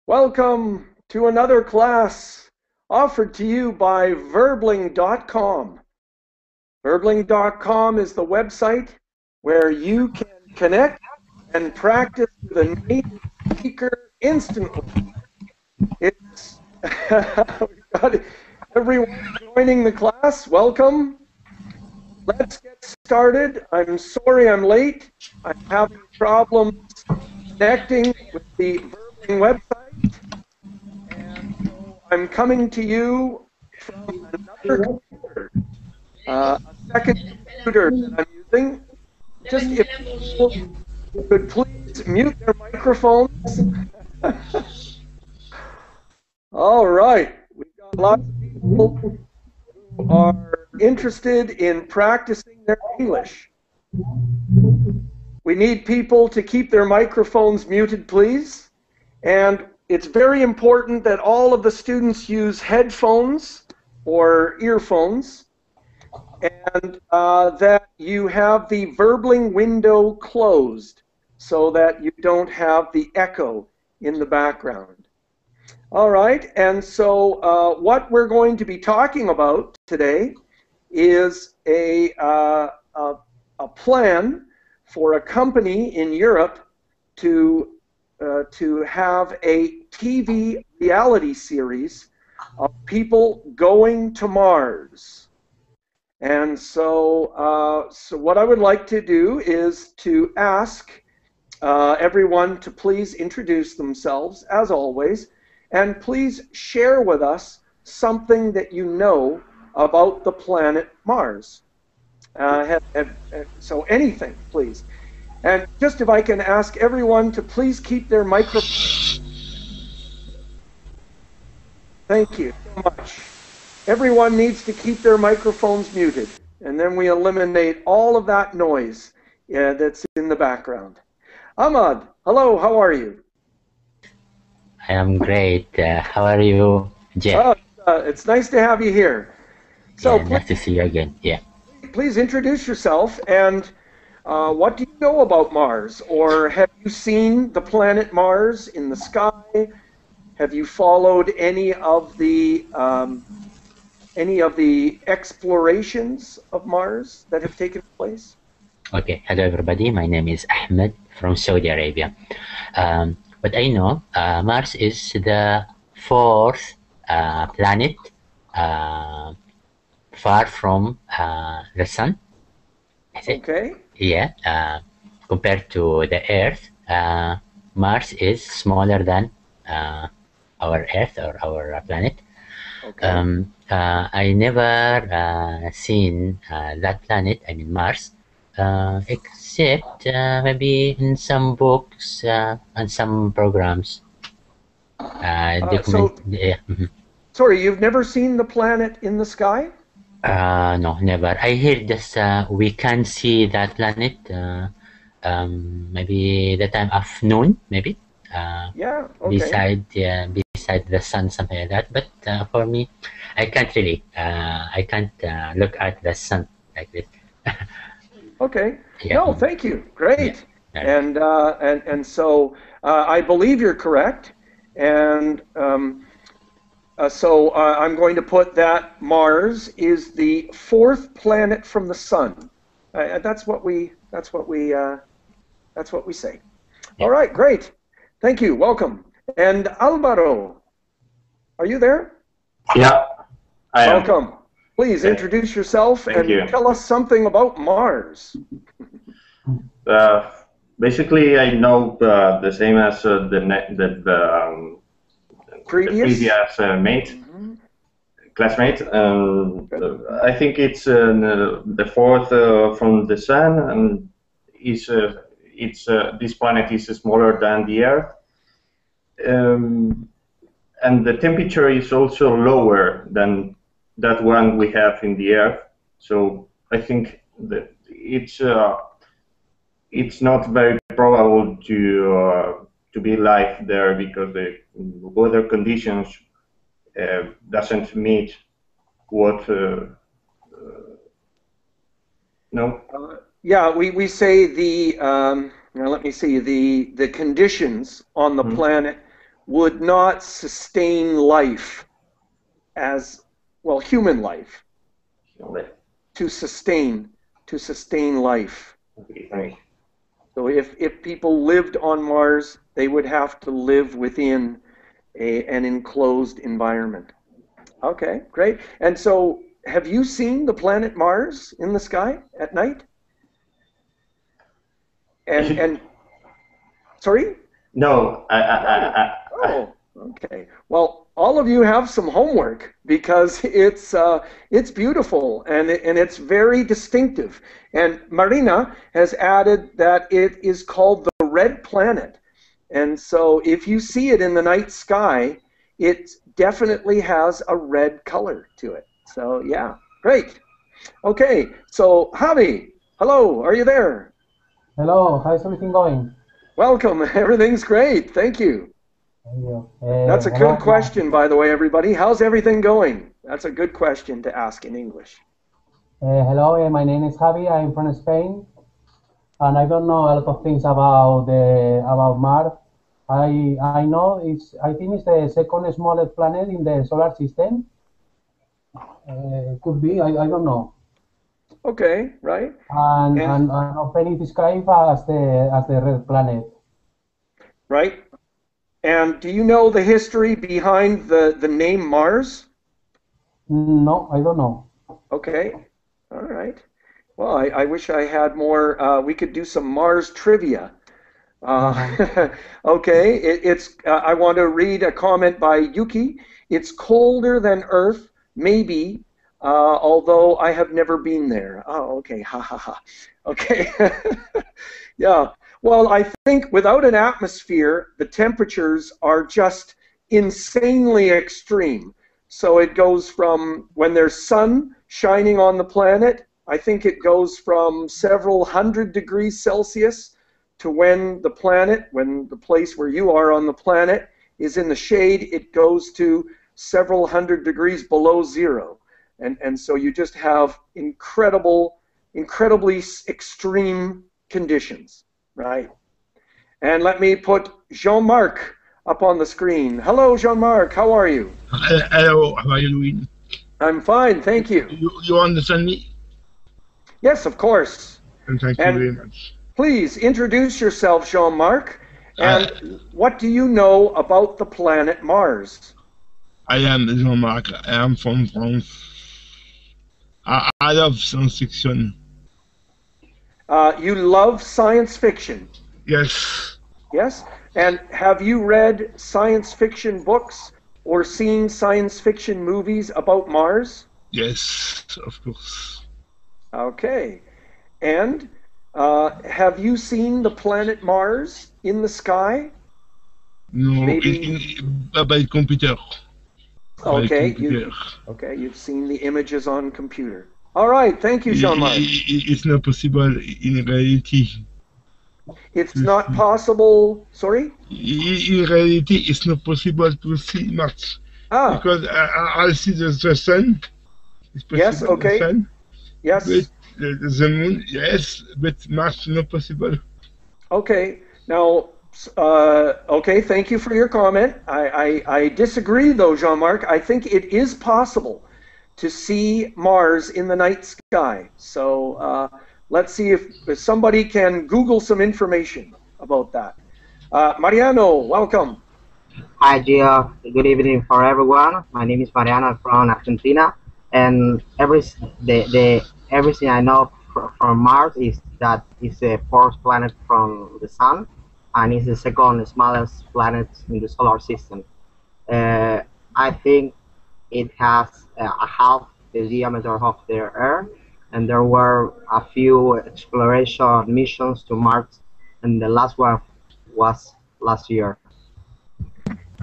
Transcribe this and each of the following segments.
Welcome to another class offered to you by Verbling.com. Verbling.com is the website where you can connect and practice with a native speaker instantly. It's we've got everyone joining the class. Welcome. Let's get started. I'm sorry I'm late. I'm having problems connecting with the Verbling website. And so I'm coming to you from another computer, a second computer that I'm using. Just if people could please mute their microphones. All right. We've got lots of people who are interested in practicing their English. We need people to keep their microphones muted, please. And it's very important that all of the students use headphones or earphones, and that you have the Verbling window closed so that you don't have the echo in the background. All right, and so what we're going to be talking about today is a plan for a company in Europe to have a TV reality series of people going to Mars. And so, so what I would like to do is to ask everyone to please introduce themselves, as always, and please share with us something that you know about the planet Mars. So anything, please. And just if I can ask everyone to please keep their microphones. Thank you so much. Everyone needs to keep their microphones muted, and then we eliminate all of that noise that's in the background. Ahmad, hello, how are you? I am great. How are you, Geoff? It's nice to have you here. So yeah, nice to see you again. Yeah. Please introduce yourself, and what do you know about Mars? Or have you seen the planet Mars in the sky? Have you followed any of the explorations of Mars that have taken place? Okay. Hello, everybody. My name is Ahmed from Saudi Arabia. What I know, Mars is the fourth planet far from the Sun. Okay. Yeah. Compared to the Earth, Mars is smaller than our Earth or our planet. Okay. I never seen that planet, I mean Mars, except maybe in some books and some programs. Sorry, you've never seen the planet in the sky? No, never. I hear just we can see that planet maybe the time of noon, maybe. Yeah, okay. Beside the sun, something like that. But for me, I can't really. I can't look at the sun like this. Okay. Yeah. No, thank you. Great. Yeah. And so I believe you're correct. And so I'm going to put that Mars is the fourth planet from the sun. That's what we say. Yeah. All right, great. Thank you. Welcome. And Alvaro, are you there? Yeah, I am. Welcome. Please introduce yourself and tell us something about Mars. Basically, I know the same as previous mate, classmate. I think it's the fourth from the sun, and this planet is smaller than the Earth, and the temperature is also lower than that one we have in the Earth. So I think that it's not very probable to be life there, because the weather conditions doesn't meet what No. Yeah, we say the now let me see, the conditions on the planet would not sustain life as well, human life to sustain life. Okay. So if people lived on Mars, they would have to live within an enclosed environment. Okay, great. And so, have you seen the planet Mars in the sky at night? And sorry? No. Oh, okay. Well, all of you have some homework because it's beautiful and it's very distinctive. And Marina has added that it is called the red planet. And so if you see it in the night sky, it definitely has a red color to it. So yeah, great. Okay, so Javi, hello, are you there? Hello, how's everything going? Welcome, everything's great, thank you. Thank you. That's a good question, by the way, everybody. How's everything going? That's a good question to ask in English. Hello, my name is Javi. I'm from Spain, and I don't know a lot of things about Mars. I know I think it's the second smallest planet in the solar system. Could be. I don't know. Okay, right. And often it described as the red planet. Right. And do you know the history behind the name Mars? No, I don't know. Okay. All right. Well, I wish I had more. We could do some Mars trivia. Okay. I want to read a comment by Yuki. It's colder than Earth, maybe, although I have never been there. Oh, okay. Ha ha ha. Okay. Yeah. Well, I think without an atmosphere, the temperatures are just insanely extreme. So it goes from when there's sun shining on the planet, I think it goes from several hundred degrees Celsius to when the place where you are on the planet is in the shade, it goes to several hundred degrees below zero. And so you just have incredibly extreme conditions. Right. And let me put Jean-Marc up on the screen. Hello, Jean-Marc. How are you? Hello. How are you doing? I'm fine. Thank you. You understand me? Yes, of course. And thank you very much. Please introduce yourself, Jean-Marc. And what do you know about the planet Mars? I am Jean-Marc. I am from France. I love science fiction. You love science fiction? Yes. Yes? And have you read science fiction books or seen science fiction movies about Mars? Yes, of course. Okay. And have you seen the planet Mars in the sky? No, Maybe... by computer. Okay. You've seen the images on computer. All right, thank you, Jean-Marc. It's not possible in reality. It's not possible, sorry? In reality, it's not possible to see Mars. Because I see the sun. It's possible, yes, okay. The sun. Yes. But the moon, yes, but Mars not possible. Okay, now, okay, thank you for your comment. I disagree, though, Jean-Marc. I think it is possible to see Mars in the night sky. So let's see if somebody can Google some information about that. Mariano, welcome. Hi, Geoff. Good evening for everyone. My name is Mariano from Argentina, and everything I know from Mars is that it's the fourth planet from the Sun, and it's the second smallest planet in the solar system. I think it has a half the diameter of the Earth, and there were a few exploration missions to Mars, and the last one was last year.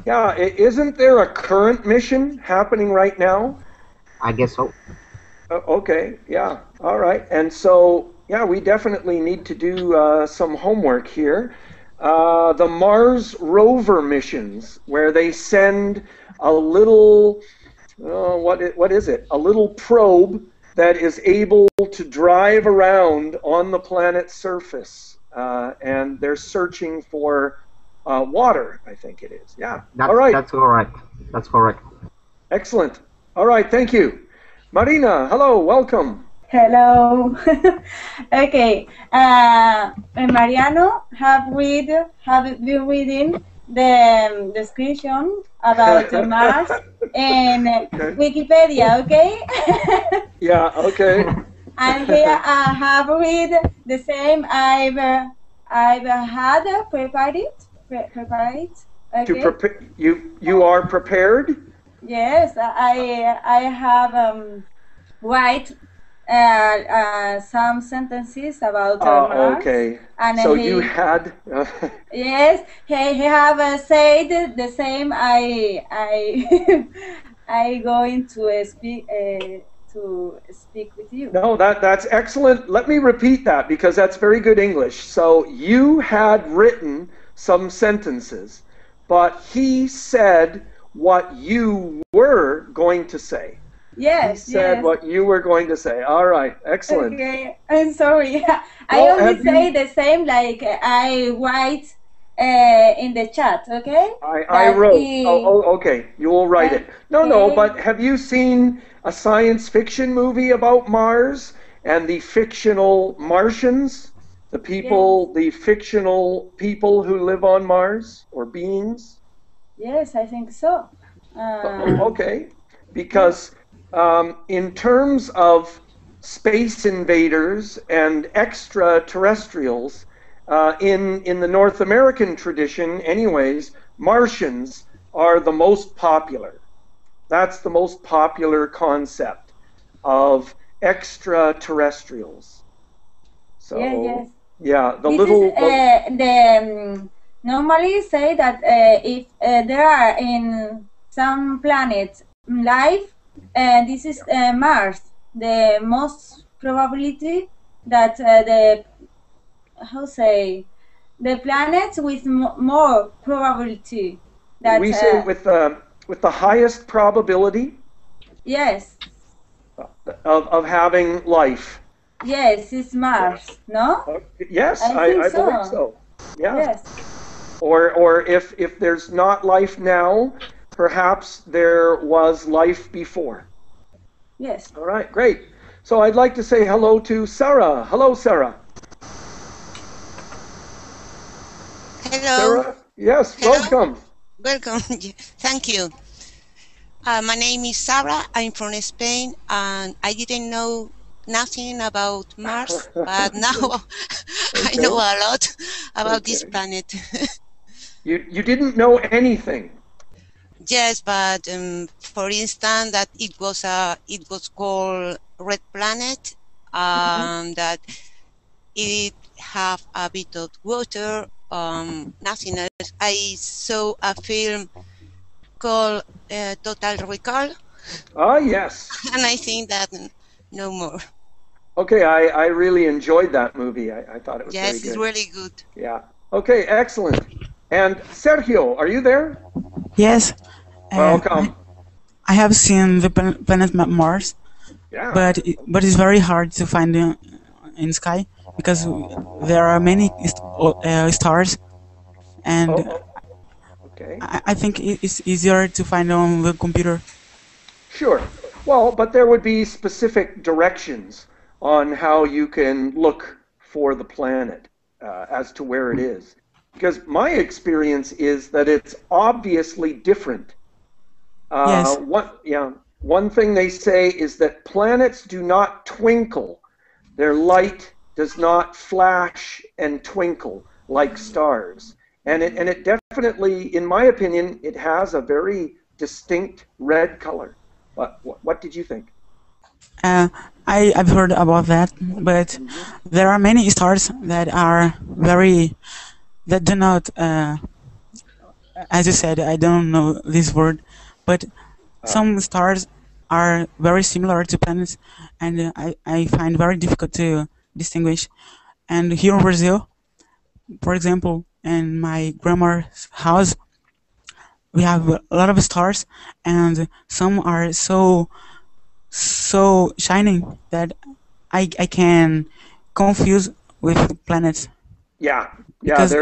Yeah, isn't there a current mission happening right now? I guess so. Okay, yeah, all right. And so, yeah, we definitely need to do some homework here. The Mars Rover missions, where they send a little, what is it? A little probe that is able to drive around on the planet's surface, and they're searching for water, I think it is. Yeah. All right. That's correct. That's correct. Excellent. All right. Thank you. Marina, hello. Welcome. Hello. Okay. Mariano have been reading the description about Mars in Wikipedia, okay? Yeah, okay. And here I have read the same. I've had prepared it. Okay. To prepare, you are prepared? Yes, I have write some sentences about Mars. Okay. And so you had. Yes, he have said the same. I going to speak with you. No, that's excellent. Let me repeat that because that's very good English. So you had written some sentences, but he said what you were going to say. Yes, he said what you were going to say. All right, excellent. Okay, I'm sorry. I only say the same like I write in the chat, okay? I wrote. Okay. You will write it. No, but have you seen a science fiction movie about Mars and the fictional Martians? The people, the fictional people who live on Mars or beings? Yes, I think so. Okay. Because in terms of space invaders and extraterrestrials, in the North American tradition, anyways, Martians are the most popular. That's the most popular concept of extraterrestrials. So, yeah, the this little. Is, normally say that if there are in some planets life, this is Mars. The most probability that the planets with more probability that we say with the highest probability. Yes. Of having life. Yes, it's Mars. No. Yes, I believe so. Yeah. Yes. Or if there's not life now, perhaps there was life before. Yes. All right, great. So I'd like to say hello to Sarah. Hello, Sarah. Hello. Sarah? Yes, hello. Welcome. Welcome. Thank you. My name is Sarah. I'm from Spain, and I didn't know nothing about Mars, but now I know a lot about this planet. You didn't know anything. Yes, but for instance, that it was called red planet, that it have a bit of water. Nothing else. I saw a film called Total Recall. Ah, yes. And I think that no more. Okay, I really enjoyed that movie. I thought it was very good. Yes, it's really good. Yeah. Okay, excellent. And Sergio, are you there? Yes. Welcome. I have seen the planet Mars, but it's very hard to find in sky because there are many stars, and I think it's easier to find on the computer. Sure. Well, but there would be specific directions on how you can look for the planet as to where it is. Because my experience is that it's obviously different. Yes. One thing they say is that planets do not twinkle. Their light does not flash and twinkle like stars. And it definitely, in my opinion, it has a very distinct red color. What did you think? I've heard about that, but there are many stars that do not, as you said, I don't know this word, but some stars are very similar to planets, and I find very difficult to distinguish. And here in Brazil, for example, in my grandma's house, we have a lot of stars, and some are so so shining that I can confuse with planets. Yeah, yeah. Because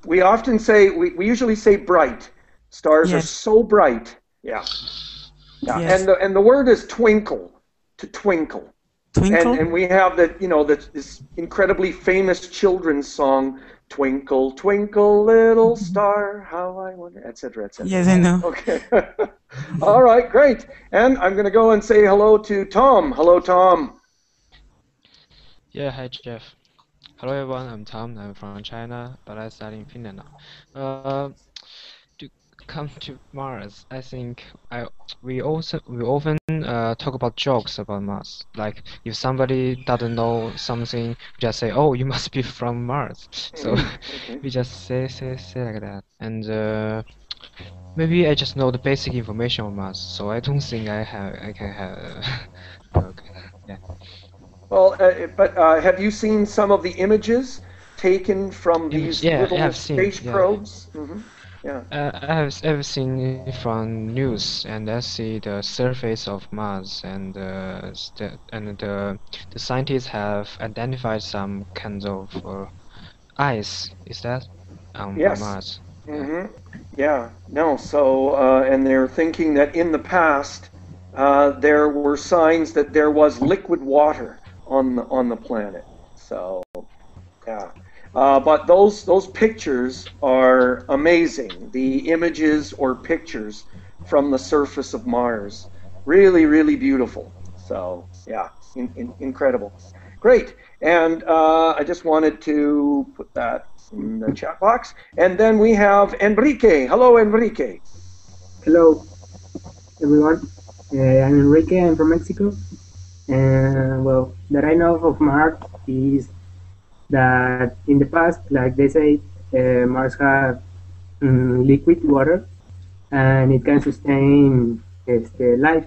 We often say we usually say bright. Stars are so bright. Yeah, yeah. Yes. And the word is twinkle, to twinkle. Twinkle. And we have this incredibly famous children's song, Twinkle, Twinkle, Little Star, How I Wonder, etc., etc. Yes, I know. Okay. All right, great. And I'm going to go and say hello to Tom. Hello, Tom. Yeah, hi, Geoff. Hello, everyone. I'm Tom. I'm from China, but I study in Finland now. To come to Mars, I think we often talk about jokes about Mars. Like if somebody doesn't know something, we just say, "Oh, you must be from Mars." So we just say like that. And maybe I just know the basic information on Mars, so I don't think I can have. Okay, yeah. Well, but have you seen some of the images taken from these little space probes? Yeah. I've seen it from news, and I see the surface of Mars, and the scientists have identified some kinds of ice. Is that on Mars? Yeah. No. So, and they're thinking that in the past there were signs that there was liquid water on the planet. So, yeah. But those pictures are amazing. The images or pictures from the surface of Mars, really beautiful. So yeah, incredible. Great. And I just wanted to put that in the chat box. And then we have Enrique. Hello, Enrique. Hello, everyone. I'm Enrique. I'm from Mexico. And well, that I know of Mars is that in the past, like they say, Mars had liquid water, and it can sustain life,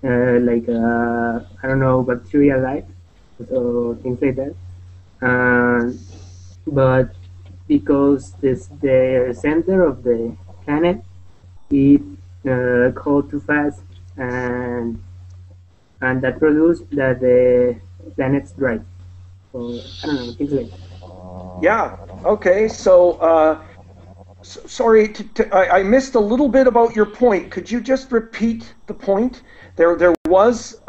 like I don't know, bacterial life, so things like that. But because the center of the planet it cold too fast, and that produced that the planet's dry. So, I don't know, things like that. Yeah. Okay. So, sorry, I missed a little bit about your point. Could you just repeat the point? There was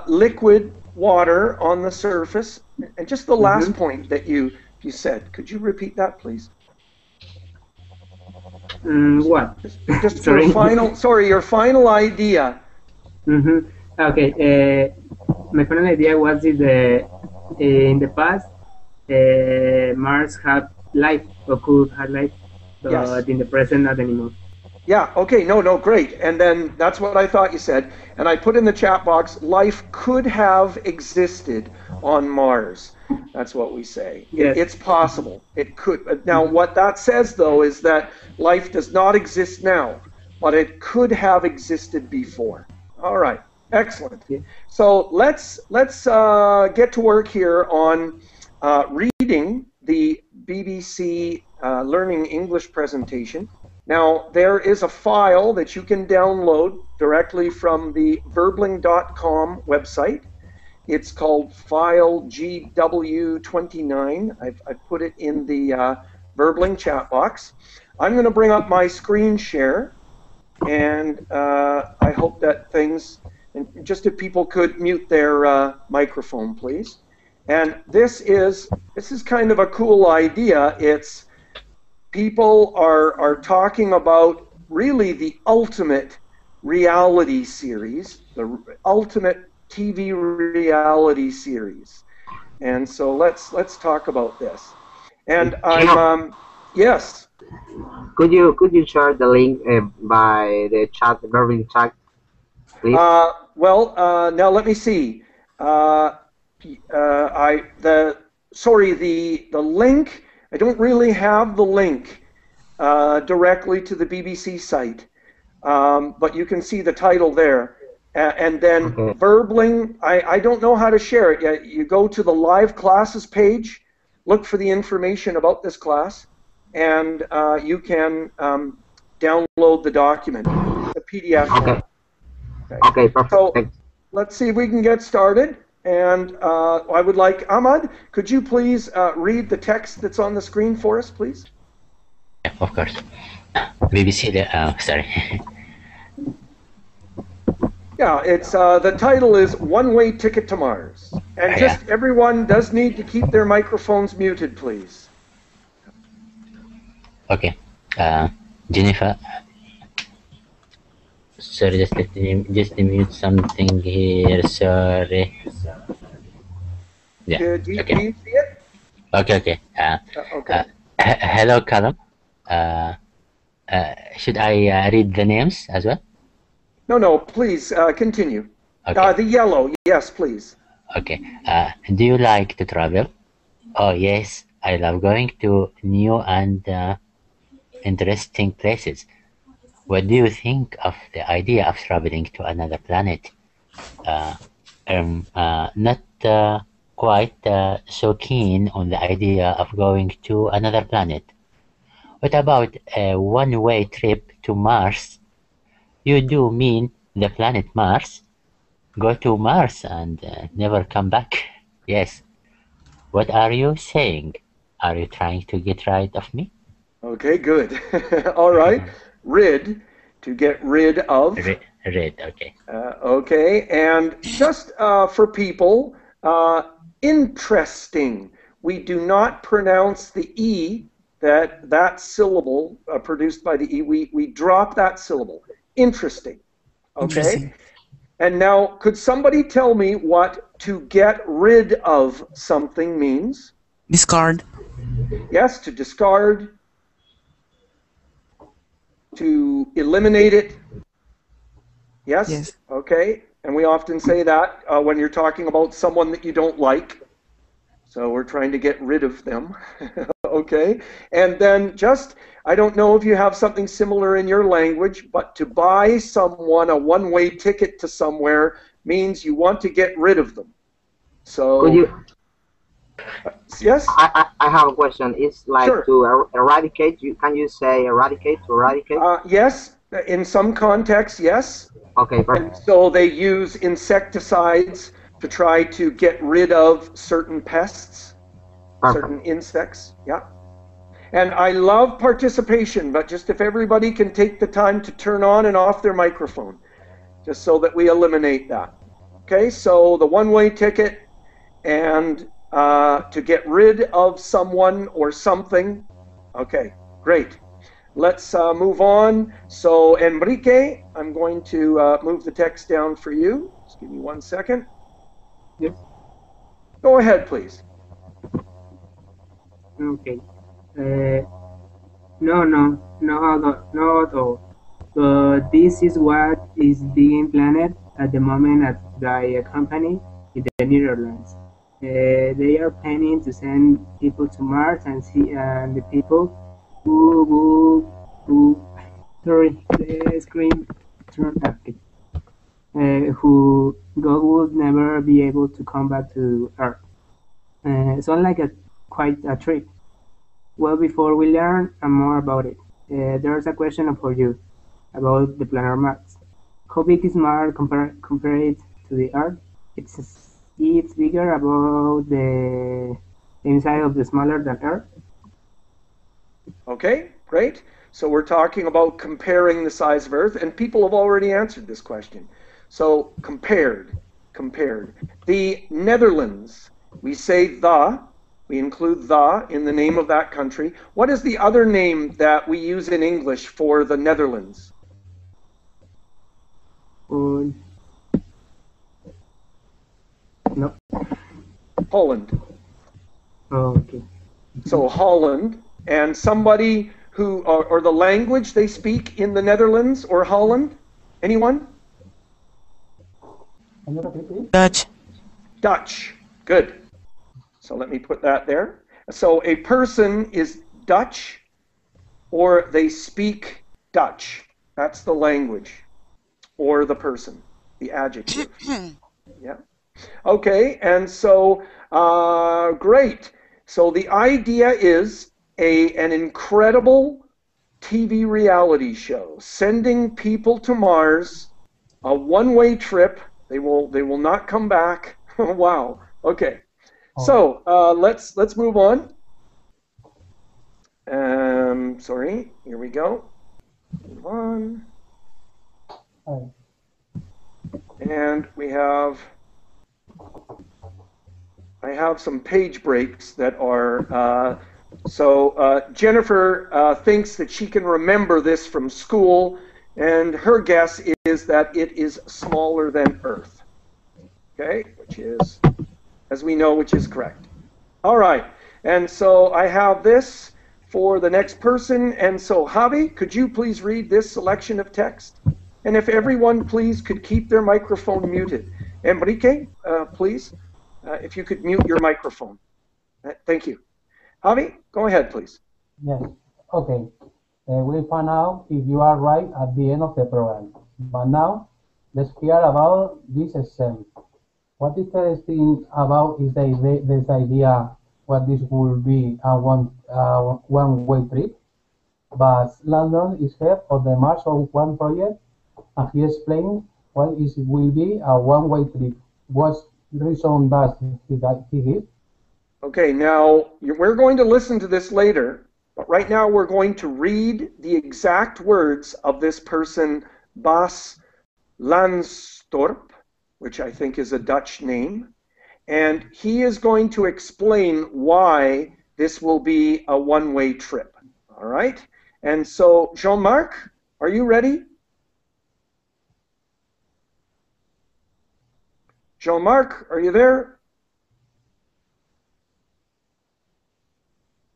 liquid water on the surface, and just the last point that you said. Could you repeat that, please? What? Just your final. Sorry, your final idea. Okay. My final idea was that in the past, Mars had life, or could have life, but in the present, not anymore. Yeah, okay, no, great. And then that's what I thought you said. And I put in the chat box, life could have existed on Mars. That's what we say. Yes. It's possible. It could. Now, what that says, though, is that life does not exist now, but it could have existed before. All right. Excellent. So let's get to work here on reading the BBC Learning English presentation. Now, there is a file that you can download directly from the verbling.com website. It's called File GW29. I've put it in the Verbling chat box. I'm going to bring up my screen share, and I hope that things... And just if people could mute their microphone, please. And this is kind of a cool idea. It's people are talking about really the ultimate reality series, the ultimate TV reality series. And so let's talk about this. And I'm yes. Could you share the link by the chat, the verbing chat, please? Now let me see. The link. I don't really have the link directly to the BBC site, but you can see the title there. And then Verbling. I don't know how to share it yet. You go to the live classes page, look for the information about this class, and you can download the document, the PDF. Okay, perfect. let's see if we can get started. And I would like, Ahmad, could you please read the text that's on the screen for us, please? Yeah, of course. BBC, sorry. Yeah, it's the title is One-Way Ticket to Mars. And just everyone does need to keep their microphones muted, please. Okay. Jennifer, sorry, just mute something here. Sorry. Yeah. Do you see it? Okay. Okay. Hello, Callum. Should I read the names as well? No, please continue. Okay. The yellow, yes, please. Okay. Do you like to travel? Oh, yes. I love going to new and interesting places. What do you think of the idea of traveling to another planet? Not quite so keen on the idea of going to another planet. What about a one-way trip to Mars? You do mean the planet Mars? Go to Mars and never come back? Yes. What are you saying? Are you trying to get rid of me? Okay, good. All right. Rid, to get rid of. Rid, okay. Okay, and just for people, interesting. We do not pronounce the E, that syllable produced by the E. We drop that syllable. Interesting. Okay. Interesting. And now, could somebody tell me what to get rid of something means? Discard. Yes, to discard, to eliminate it. Yes? Yes. Okay. And we often say that when you're talking about someone that you don't like. So we're trying to get rid of them. Okay. And then just, I don't know if you have something similar in your language, but to buy someone a one-way ticket to somewhere means you want to get rid of them. So, could you, yes? I have a question. It's like Sure. to eradicate. Can you say eradicate, to eradicate? Yes, in some contexts, yes. Okay, perfect. And so they use insecticides to try to get rid of certain pests, certain insects, yeah. And I love participation, but just if everybody can take the time to turn on and off their microphone, just so that we eliminate that. Okay, so the one-way ticket and to get rid of someone or something. Okay, great. Let's move on. So, Enrique, I'm going to move the text down for you. Just give me 1 second. Yes. Go ahead, please. Okay. No. But this is what is being planned at the moment by a company in the Netherlands. They are planning to send people to Mars and see the people who sorry, the screen turned up. Who God would never be able to come back to Earth. Sounds like quite a trip. Well, before we learn more about it, there's a question for you about the planet Mars. How big is Mars compared to the Earth? It's bigger about the inside of the smaller than Earth. Okay, great. So we're talking about comparing the size of Earth, and people have already answered this question. So compared. The Netherlands, we say we include the in the name of that country. What is the other name that we use in English for the Netherlands? No. Holland. Oh, okay. So Holland, and somebody who, or the language they speak in the Netherlands or Holland? Anyone? Dutch. Dutch. Good. So let me put that there. So a person is Dutch, or they speak Dutch. That's the language, or the person, the adjective. Yeah. Okay, and so great. So the idea is an incredible TV reality show, sending people to Mars, a one-way trip They will not come back. Wow. Okay. So let's move on. Sorry. Here we go. Move on. And I have some page breaks that are, Jennifer thinks that she can remember this from school, and her guess is that it is smaller than Earth. Okay, which is, as we know, which is correct. All right, and so I have this for the next person, and so Javi, could you please read this selection of text? And if everyone, please, could keep their microphone muted. Enrique, please, if you could mute your microphone. Thank you. Javi, go ahead, please. Yes. Okay. We'll find out if you are right at the end of the program. But now, let's hear about this exam. What is interesting about is this idea what this will be a one-way trip. But Landon is head of the Mars on One project, and he explained why it will be a one-way trip. What reason does he give? Okay, now we're going to listen to this later, but right now we're going to read the exact words of this person, Bas Lansdorp, which I think is a Dutch name, and he is going to explain why this will be a one-way trip. All right? And so, Jean-Marc, are you ready? Jean-Marc, are you there?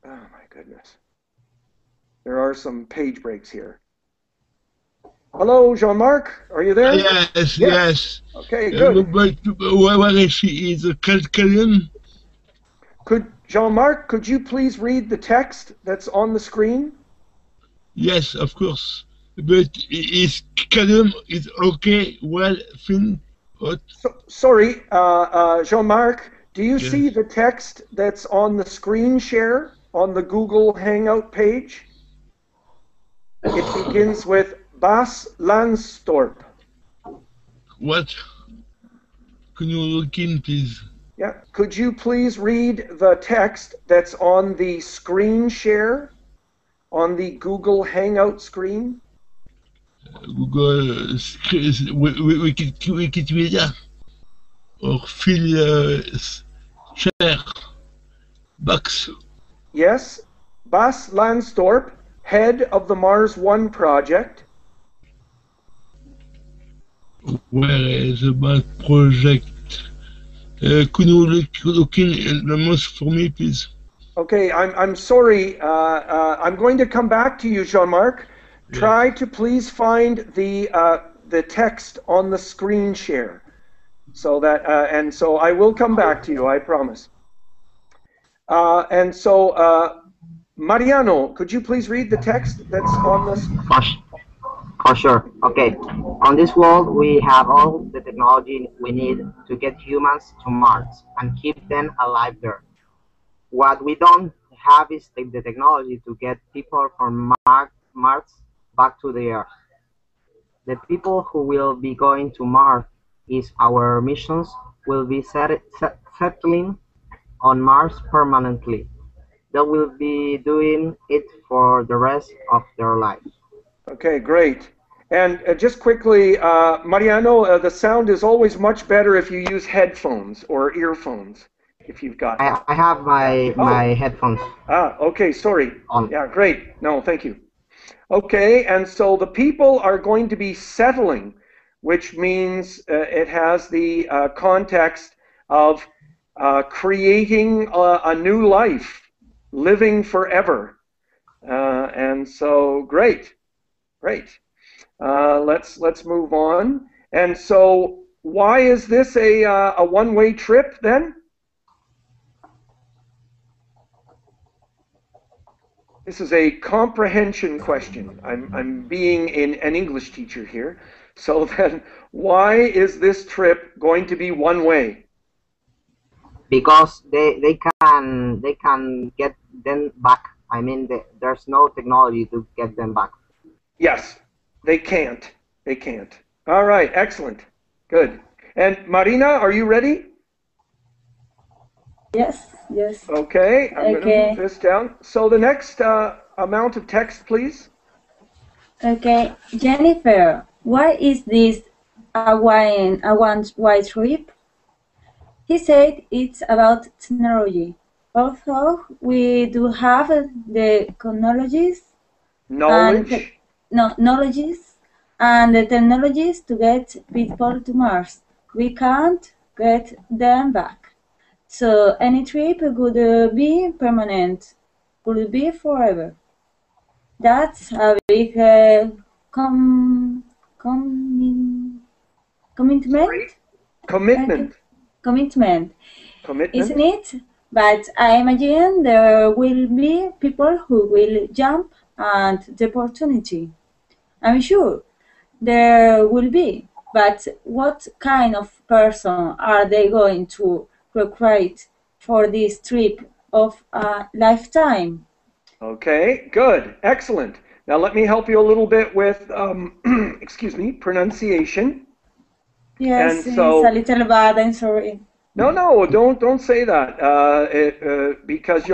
Oh my goodness. There are some page breaks here. Hello, Jean-Marc, are you there? Yes. Okay, good. But where is she? Is Calculator? Jean-Marc, could you please read the text that's on the screen? Yes, of course. But is Calum is okay? Well, Finn. Sorry, Jean-Marc, do you see the text that's on the screen share on the Google Hangout page? It begins with Bas Lansdorp. What? Can you look in, please? Yeah, could you please read the text that's on the screen share on the Google Hangout screen? Google Wikipedia or Phil share box. Yes, Bas Lansdorp, head of the Mars One project. Where is the Mars project? Could you look in the most for me, please? Okay, I'm sorry. I'm going to come back to you, Jean-Marc. Yeah. Try to please find the text on the screen share, so that and so I will come back to you. I promise. And so, Mariano, could you please read the text that's on this? For sure. Okay. On this world, we have all the technology we need to get humans to Mars and keep them alive there. What we don't have is the technology to get people from Mars back to the Earth. The people who will be going to Mars is our missions will be settling on Mars permanently. They will be doing it for the rest of their lives. Okay, great. And just quickly, Mariano, the sound is always much better if you use headphones or earphones, if you've got them. I have my headphones. Okay, sorry. On. Yeah, great. No, thank you. Okay, and so the people are going to be settling, which means it has the context of creating a new life, living forever. And so, great. Let's move on. And so, why is this a one-way trip then? This is a comprehension question. I'm being an English teacher here. So then, why is this trip going to be one way? Because they can get them back. I mean, there's no technology to get them back. Yes, they can't. All right, excellent. Good. And Marina, are you ready? Yes, yes. Okay, I'm going to move this down. So the next amount of text, please. Okay, Jennifer, why is this a one-way trip? He said it's about technology. Although we do have the knowledges and the technologies to get people to Mars, we can't get them back. So any trip would be permanent, would be forever. That's a big commitment. Commitment, isn't it? But I imagine there will be people who will jump at the opportunity. I'm sure there will be, but what kind of person are they going to recruit for this trip of a lifetime? Okay, good, excellent. Now let me help you a little bit with, excuse me, pronunciation. Yes, it's a little bad. I'm sorry. No, don't say that. Because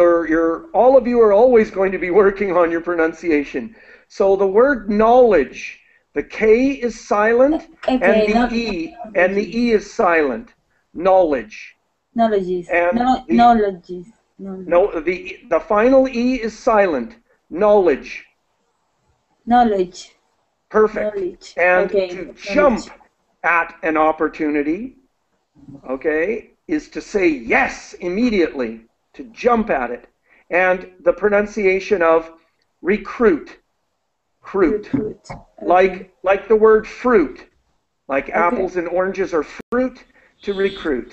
all of you are always going to be working on your pronunciation. So the word knowledge, the K is silent, and the E is silent. Knowledge. Knowledges. And knowledges. No, the final E is silent. Knowledge. Knowledge. Perfect. Knowledge. And to jump at an opportunity, okay, is to say yes immediately, to jump at it. And the pronunciation of recruit. Fruit. Like the word fruit. Like apples and oranges are fruit, to recruit.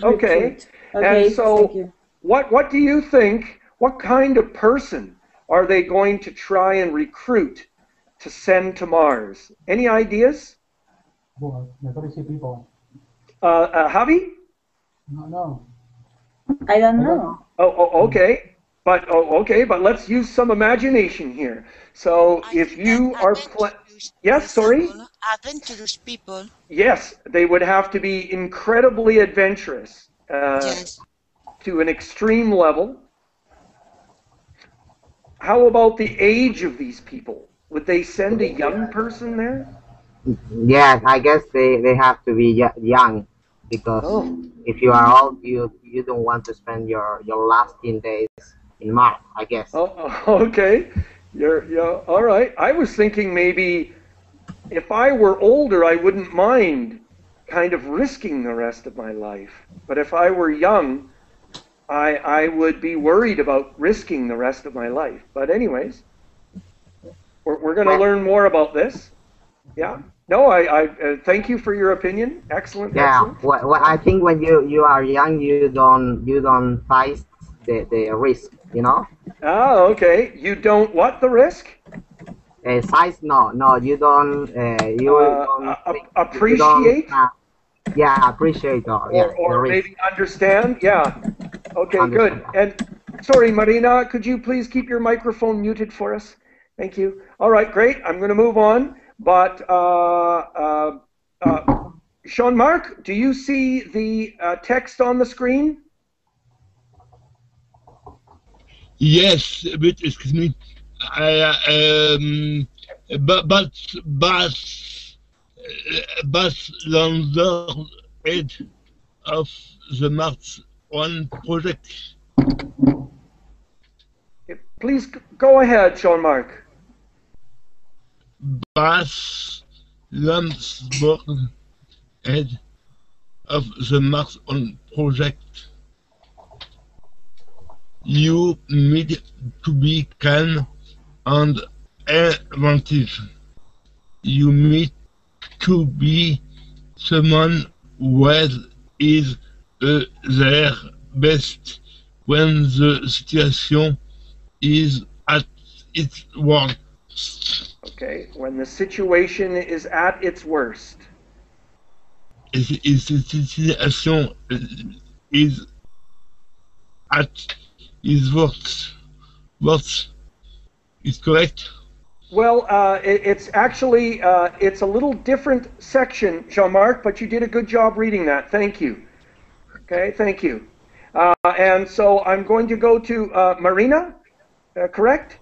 Okay. And so what do you think, what kind of person are they going to try and recruit to send to Mars? Any ideas? People. Javi? No. I don't know. Okay. But let's use some imagination here. So if you are yes, sorry? Adventurous people. Yes, they would have to be incredibly adventurous. Yes. To an extreme level. How about the age of these people? Would they send a young person there? Yes, I guess they have to be young, because if you are old, you don't want to spend your last 10 days in Mars, I guess. Oh, okay. All right. I was thinking maybe if I were older, I wouldn't mind kind of risking the rest of my life. But if I were young, I would be worried about risking the rest of my life. But anyways, we're going to learn more about this. Yeah. No, I thank you for your opinion. Excellent. Yeah. Excellent. Well, I think when you are young, you don't face the risk, you know. Oh, okay. You don't what the risk? Size? No. You don't. Appreciate. Appreciate. Or maybe understand. Yeah. Okay. Good. And sorry, Marina, could you please keep your microphone muted for us? Thank you. All right. Great. I'm going to move on. But Jean-Marc, do you see the text on the screen? Yes, but excuse me. Bas lander head of the Mars 1 project. Please go ahead, Jean-Marc. Bas Lamsborn, head of the Mars 1 project. You need to be calm and inventive. You need to be someone who is their best when the situation is at its worst. Okay, when the situation is at its worst. The situation is at its worst. Worst is correct? Well, it's actually it's a little different section, Jean-Marc, but you did a good job reading that. Thank you. Okay, thank you. And so I'm going to go to Marina, correct?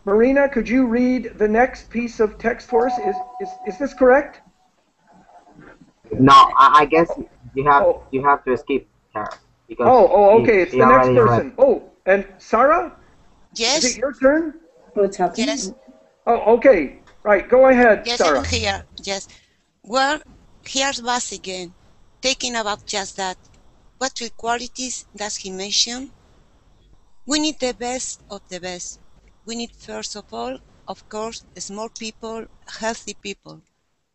Marina, could you read the next piece of text for us? Is this correct? No, I guess you have to skip her because okay, it's the next person. Read. Oh, and Sarah? Yes. Is it your turn? What's happening? Yes. Oh, okay. Right, go ahead, yes, Sarah. I'm here. Yes. Well, here's Buzz again, taking about just that. What three qualities does he mention? We need the best of the best. We need, first of all, of course, smart people, healthy people.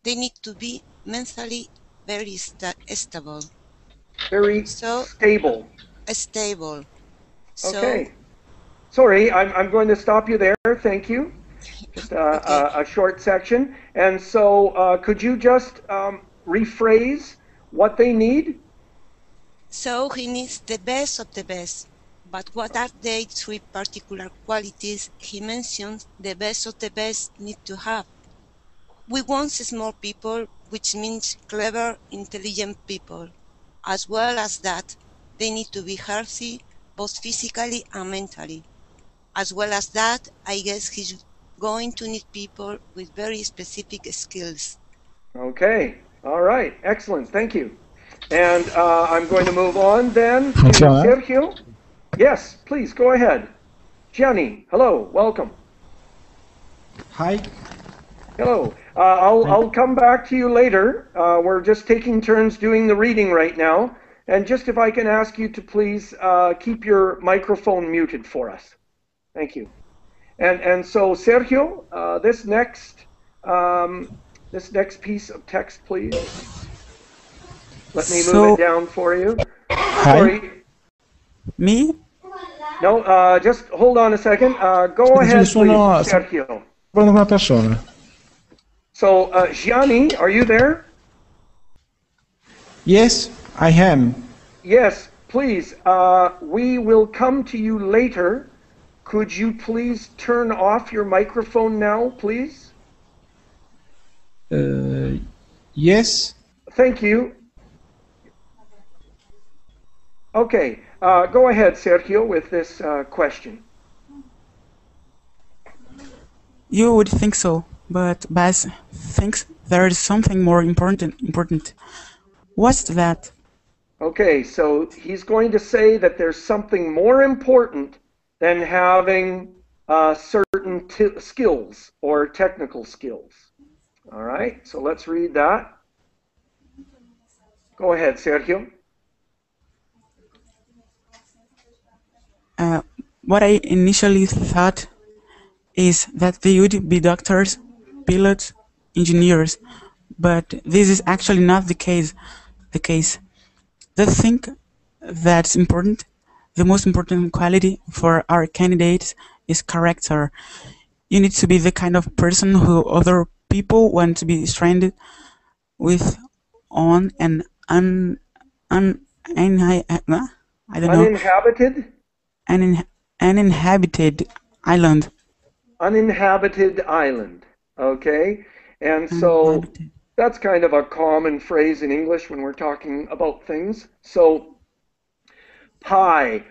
They need to be mentally very stable. Very stable. Stable. Okay. Sorry, I'm going to stop you there. Thank you. Just a short section. And so could you just rephrase what they need? So he needs the best of the best. But what are the three particular qualities he mentions the best of the best need to have? We want smart people, which means clever, intelligent people. As well as that, they need to be healthy, both physically and mentally. As well as that, I guess he's going to need people with very specific skills. Okay. All right. Excellent. Thank you. And I'm going to move on then to Sergio. Yes, please go ahead. Gianni, hello. Welcome. Hi. Hello. I'll come back to you later. We're just taking turns doing the reading right now. And just if I can ask you to please keep your microphone muted for us. Thank you. And so Sergio, this next piece of text, please. Let me move it down for you. Hi. Sorry. Me? No, just hold on a second. Go ahead, please, Sergio. Una persona. So, Gianni, are you there? Yes, I am. Yes, please. We will come to you later. Could you please turn off your microphone now, please? Yes. Thank you. Okay, go ahead, Sergio, with this question. You would think so, but Baz thinks there is something more important. What's that? Okay, so he's going to say that there's something more important than having certain skills or technical skills. All right, so let's read that. Go ahead, Sergio. What I initially thought is that they would be doctors, pilots, engineers, but this is actually not the case. The thing that's important, the most important quality for our candidates is character. You need to be the kind of person who other people want to be surrounded with on an uninhabited island. Uninhabited island. Okay, and so that's kind of a common phrase in English when we're talking about things. So, pilots.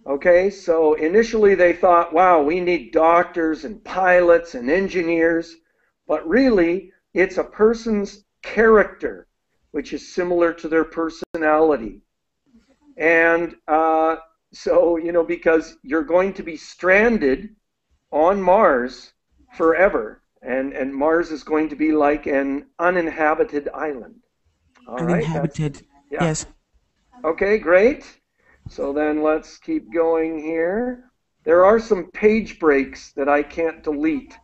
Okay, so initially they thought, wow, we need doctors and pilots and engineers, but really it's a person's character, which is similar to their personality. And so, you know, because you're going to be stranded on Mars forever, and Mars is going to be like an uninhabited island. All right. Uninhabited, yes. Okay, great. So then let's keep going here. There are some page breaks that I can't delete,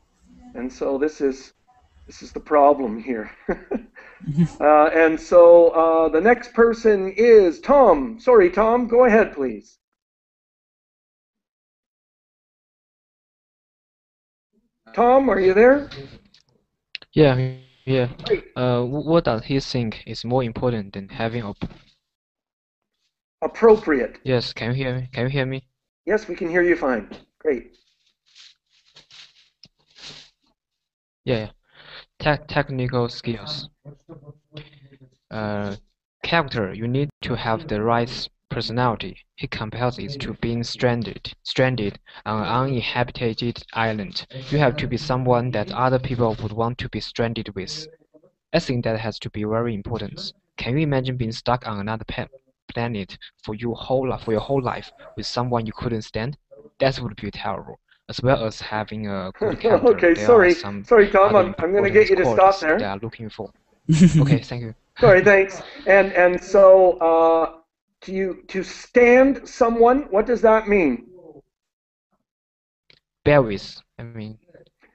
and so this is the problem here. And so the next person is Tom. Sorry, Tom, go ahead, please. Tom, are you there? Yeah, I'm here. What does he think is more important than having a appropriate? Yes, can you hear me? Can you hear me? Yes, we can hear you fine. Great. Yeah, technical skills. Character, you need to have the right personality. He compares it to being stranded on an uninhabited island. You have to be someone that other people would want to be stranded with. I think that has to be very important. Can you imagine being stuck on another planet for your whole life with someone you couldn't stand? That would be terrible. As well as having a good character. Okay, sorry, Tom. I'm going to get you to stop there. They are looking for. Okay, thank you. Sorry, thanks. And so to stand someone, what does that mean? Bear with. I mean.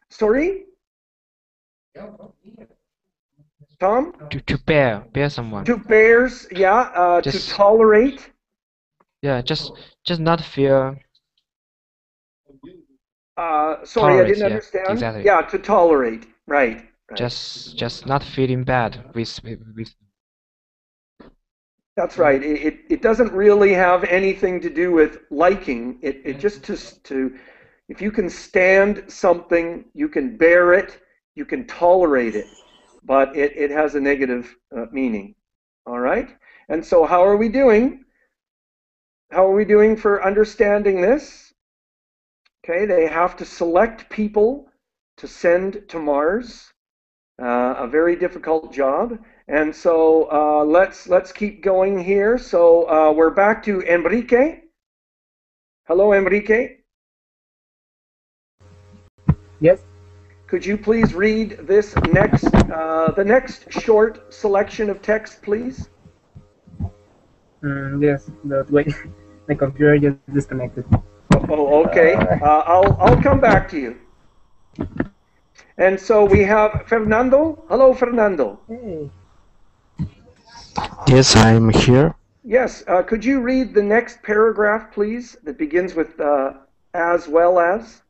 Sorry. Tom? To bear someone. To bears, yeah. To tolerate. Yeah, just not fear. Sorry, tolerate, I didn't understand. Exactly. Yeah, to tolerate. Right. Just not feeling bad with. That's right. It doesn't really have anything to do with liking. It just to if you can stand something, you can bear it, you can tolerate it, but it has a negative meaning. All right. And so how are we doing? How are we doing for understanding this? Okay, they have to select people to send to Mars. A very difficult job. And so let's keep going here. So we're back to Enrique. Hello, Enrique. Yes. Could you please read this the next short selection of text, please? Yes, but wait, my computer just disconnected. Oh, okay. I'll come back to you. And so we have Fernando. Hello, Fernando. Hey. Yes, I'm here. Yes. Could you read the next paragraph, please, that begins with as well as?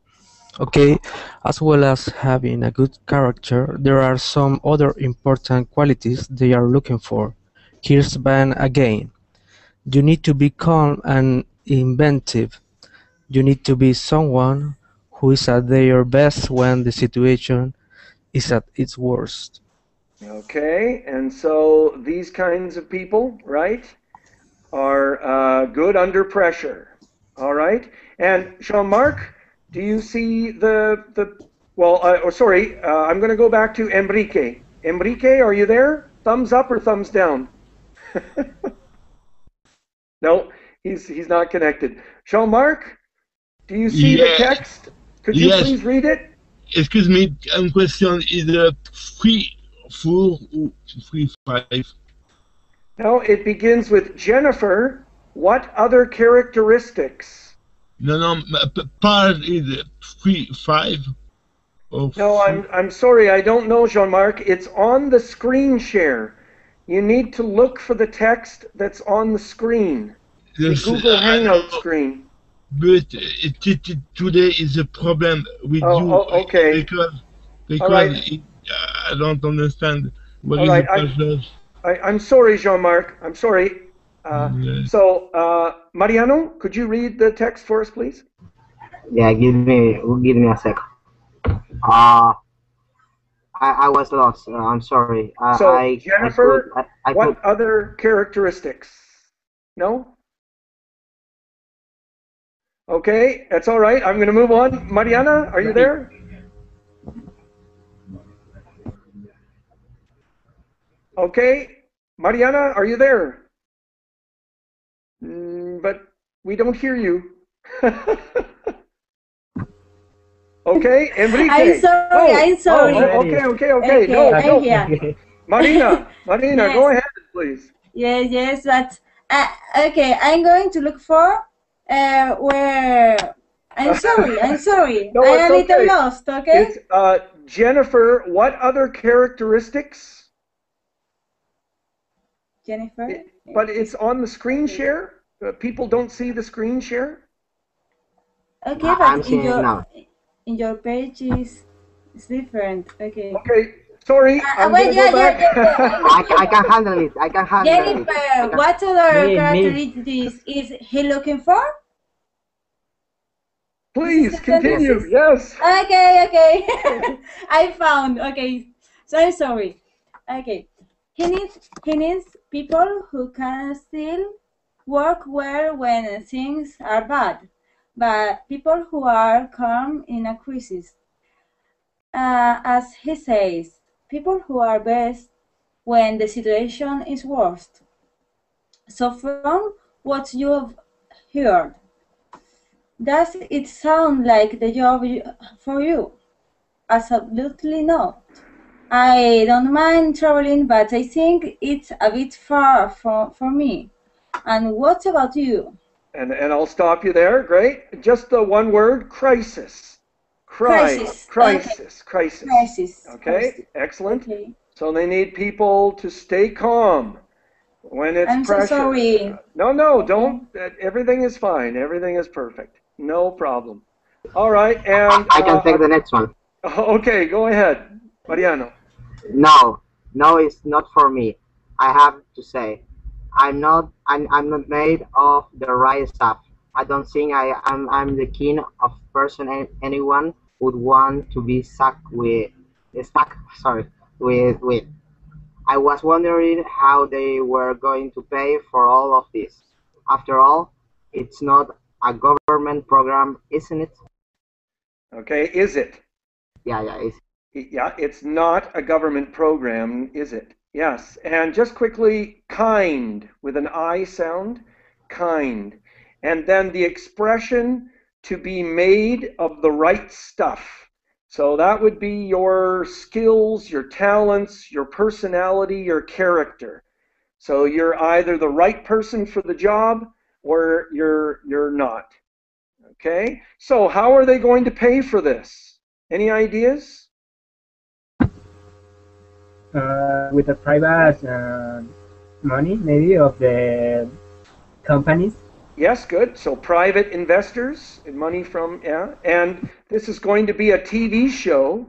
Okay. As well as having a good character, there are some other important qualities they are looking for. Here's Van again. You need to be calm and inventive. You need to be someone who is at their best when the situation is at its worst. Okay, and so these kinds of people, right, are good under pressure. All right, and Jean-Marc, do you see I'm going to go back to Enrique. Enrique, are you there? Thumbs up or thumbs down? No, he's not connected. Jean-Marc, do you see the text? Could you please read it? Excuse me, one question is 3, 4 or 3, 5? No, it begins with Jennifer. What other characteristics? No, part is 3, 5. No, I'm sorry, I don't know, Jean-Marc. It's on the screen share. You need to look for the text that's on the screen, the Google Hangout screen. But today is a problem with you. Okay. Because I don't understand what is the process. I'm sorry, Jean-Marc. I'm sorry. So, Mariano, could you read the text for us, please? Yeah, give me a sec. I was lost. I'm sorry. Jennifer, what other characteristics? No? Okay, that's all right. I'm going to move on. Mariana, are you there? Okay, Mariana, are you there? But we don't hear you. Okay, Enrique. I'm sorry. Okay. No. I'm here. Marina, yes. Go ahead, please. Yes, but okay, I'm going to look for where. I'm sorry. No, I'm a little lost. Okay. It's Jennifer. What other characteristics? Jennifer. But it's on the screen share. People don't see the screen share. Okay, but in your page is different. Okay. Okay. Sorry. I can handle it. Jennifer, what other characteristics is he looking for? Please continue. Yes. Okay. I found. Okay. So I'm sorry. Okay. He needs people who can still work well when things are bad, but people who are calm in a crisis. As he says, people who are best when the situation is worst. So from what you've heard, does it sound like the job for you? Absolutely not. I don't mind traveling, but I think it's a bit far for me. And what about you? And I'll stop you there. Great. Just the one word, crisis. Crisis. Okay, excellent. Okay. So they need people to stay calm when it's pressure. I'm so sorry. No, don't. Everything is fine. Everything is perfect. No problem. All right, and I can take the next one. Okay, go ahead, Mariano. No, it's not for me. I have to say, I'm not made of the right stuff. I don't think I'm the kind of person anyone would want to be stuck with. With. I was wondering how they were going to pay for all of this. After all, it's not a government program, isn't it? Okay, is it? Yeah, it's not a government program, is it? Yes. And just quickly, kind, with an I sound, kind. And then the expression to be made of the right stuff. So that would be your skills, your talents, your personality, your character. So you're either the right person for the job or you're not. Okay? So how are they going to pay for this? Any ideas? With the private money, maybe, of the companies. Yes, good. So private investors and money from, and this is going to be a TV show.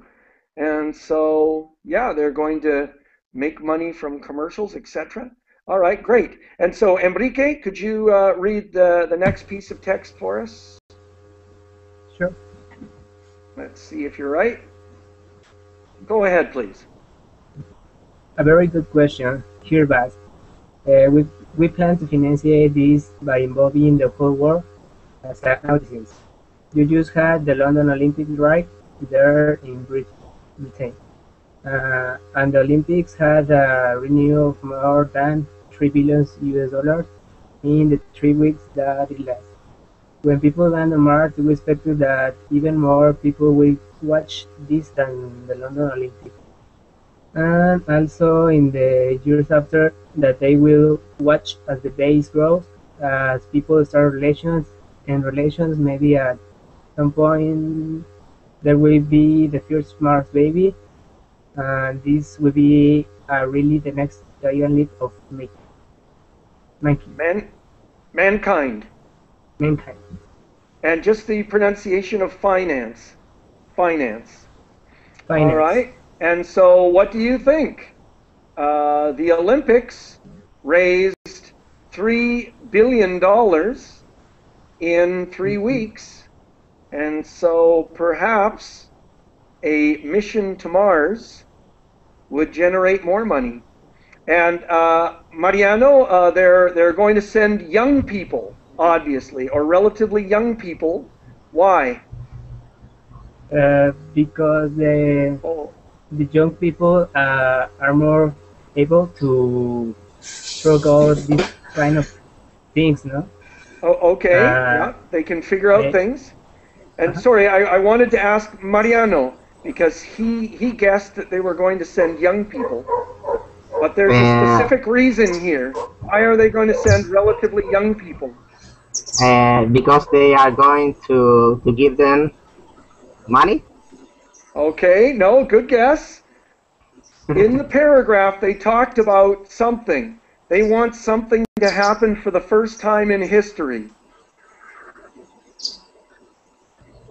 And so, they're going to make money from commercials, etc. All right, great. And so, Enrique, could you read the next piece of text for us? Sure. Let's see if you're right. Go ahead, please. A very good question. Here, Bas. We plan to finance this by involving the whole world as an audience. You just had the London Olympics right there in Britain. And the Olympics had a revenue of more than $3 billion in the 3 weeks that it lasted. When people land on Mars, we expected that even more people will watch this than the London Olympics. And also in the years after that, they will watch as the base grows, as people start relations, maybe at some point there will be the first Mars baby, and this will be really the next giant leap of mankind. And just the pronunciation of finance. All right. And so what do you think? The Olympics raised $3 billion in 3 weeks. And so perhaps a mission to Mars would generate more money. And Mariano, they're going to send young people, obviously, or relatively young people. Why? Because the young people are more able to struggle these kind of things, no? Oh, okay, they can figure out things. And sorry, I wanted to ask Mariano, because he guessed that they were going to send young people. But there's a specific reason here. Why are they going to send relatively young people? Because they are going to give them money. Okay, no, good guess. In the paragraph, they talked about something. They want something to happen for the first time in history.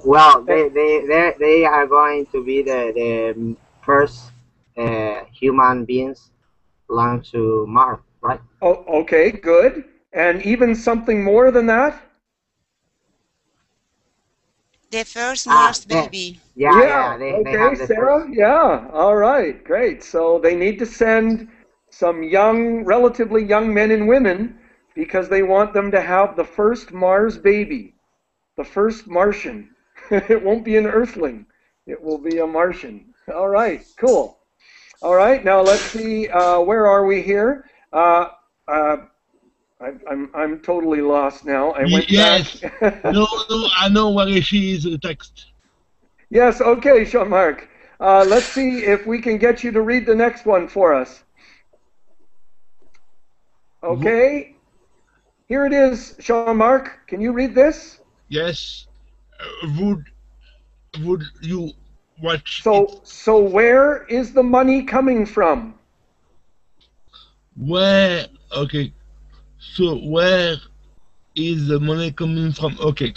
Well, they are going to be the first human beings land to Mars, right? Oh, okay, good. And even something more than that? The first Mars baby. Yeah, they okay, have the Sarah. first. Yeah. All right. Great. So they need to send some young, relatively young men and women because they want them to have the first Mars baby, the first Martian. It won't be an Earthling. It will be a Martian. All right. Cool. All right. Now let's see. Where are we here? I'm totally lost now. I went yes. back. No, I know what she is the text. Yes, okay, Jean-Marc. Let's see if we can get you to read the next one for us. Okay. Here it is, Jean-Marc. Can you read this? Yes. Would you watch So where is the money coming from? Where? Okay. So where is the money coming from? Okay.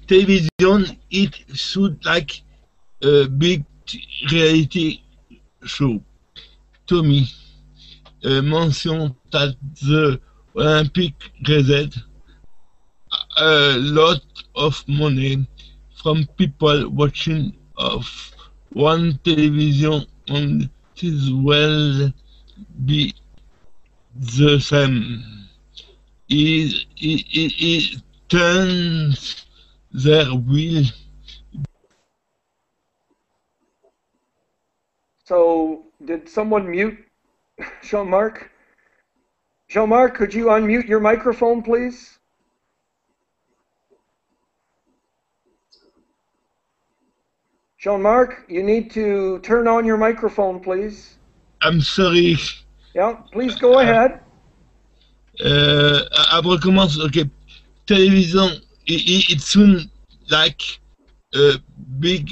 Television, it should like a big reality show. Tommy mentioned that the Olympic raised a lot of money from people watching of one television, and it will be the same. It turns their will. So did someone mute Jean-Marc? Jean-Marc, could you unmute your microphone, please? Jean-Marc, you need to turn on your microphone, please. I'm sorry. Yeah, please go ahead. I recommence. Okay, television. It soon like a big